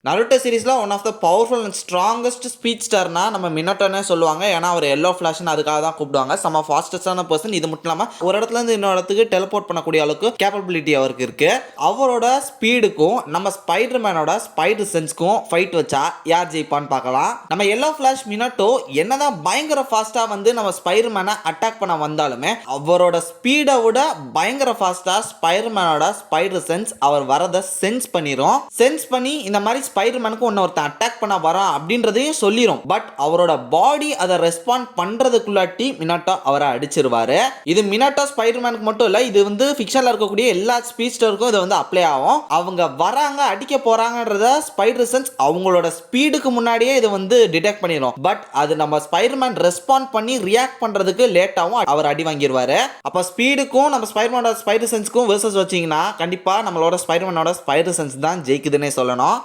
Naruto சீரிஸ்ல one of the powerful and strongest speech ஸ்டார்னா நம்ம மினட்டோனே சொல்லுவாங்க. ஏன்னா அவர் எல்லோ ஃபிளாஷ்னு அதுக்காக தான் கூப்பிடுவாங்க. செம்ம ஃபாஸ்டஸ்டான பர்சன். இது மட்டும் இல்லாமல் ஒரு இடத்துல இருந்து இன்னொரு இடத்துக்கு டெலிபோர்ட் பண்ணக்கூடிய அளவுக்கு கேப்பபிலிட்டி அவருக்கு இருக்கு. அவரோட ஸ்பீடுக்கும் நம்ம ஸ்பைடர்மேனோட ஸ்பைடர் சென்ஸ்க்கும் ஃபைட் வச்சா யார் ஜெயிப்பான்னு பார்க்கலாம். நம்ம எல்லோ ஃபிளாஷ் மினட்டோ என்னதான் பயங்கர ஃபாஸ்டா வந்து நம்ம ஸ்பைடர்மேனை அட்டாக் பண்ண வந்தாலுமே அவரோட ஸ்பீடை விட பயங்கர ஃபாஸ்டா ஸ்பைடர்மேனோட ஸ்பைடர் சென்ஸ் அவர் வரதை சென்ஸ் பண்ணிரும். சென்ஸ் பண்ணி இந்த மாதிரி ஸ்பைடர்மேனுக்கு ஒருத்தன் அட்டாக் பண்ண வரான் அப்படின்றதையும் சொல்லிரும். பட் அவரோட பாடி அதை ரெஸ்பாண்ட் பண்றதுக்குள்ளாட்டி மினாட்டோ அவரை அடிச்சிருவாரு. இது மினாட்டோ ஸ்பைடர்மேனுக்கு மட்டும் இல்ல, இது வந்து ஃபிக்ஷன்ல இருக்கக்கூடிய எல்லா ஸ்பீட்ஸ்டருக்கும் இது வந்து அப்ளை ஆகும். அவங்க வராங்க அடிக்க போறாங்கன்றத ஸ்பைடர் சென்ஸ் அவங்களோட ஸ்பீடுக்கு முன்னாடியே இது வந்து டிடெக்ட் பண்ணிடும். பட் அது நம்ம ஸ்பைடர்மேன் ரெஸ்பாண்ட் பண்ணி ரியாக்ட் பண்றதுக்கு லேட் ஆகும். அவர் அடி வாங்கிடுவாரு. அப்ப ஸ்பீடுக்கும் நம்ம ஸ்பைடர்மேனோட ஸ்பைடர் சென்ஸ்க்கும் வெர்சஸ் வச்சீங்கன்னா கண்டிப்பா நம்மளோட ஸ்பைடர்மேனோட ஸ்பைடர் சென்ஸ் தான் ஜெயிக்குதுன்னே சொல்லணும்.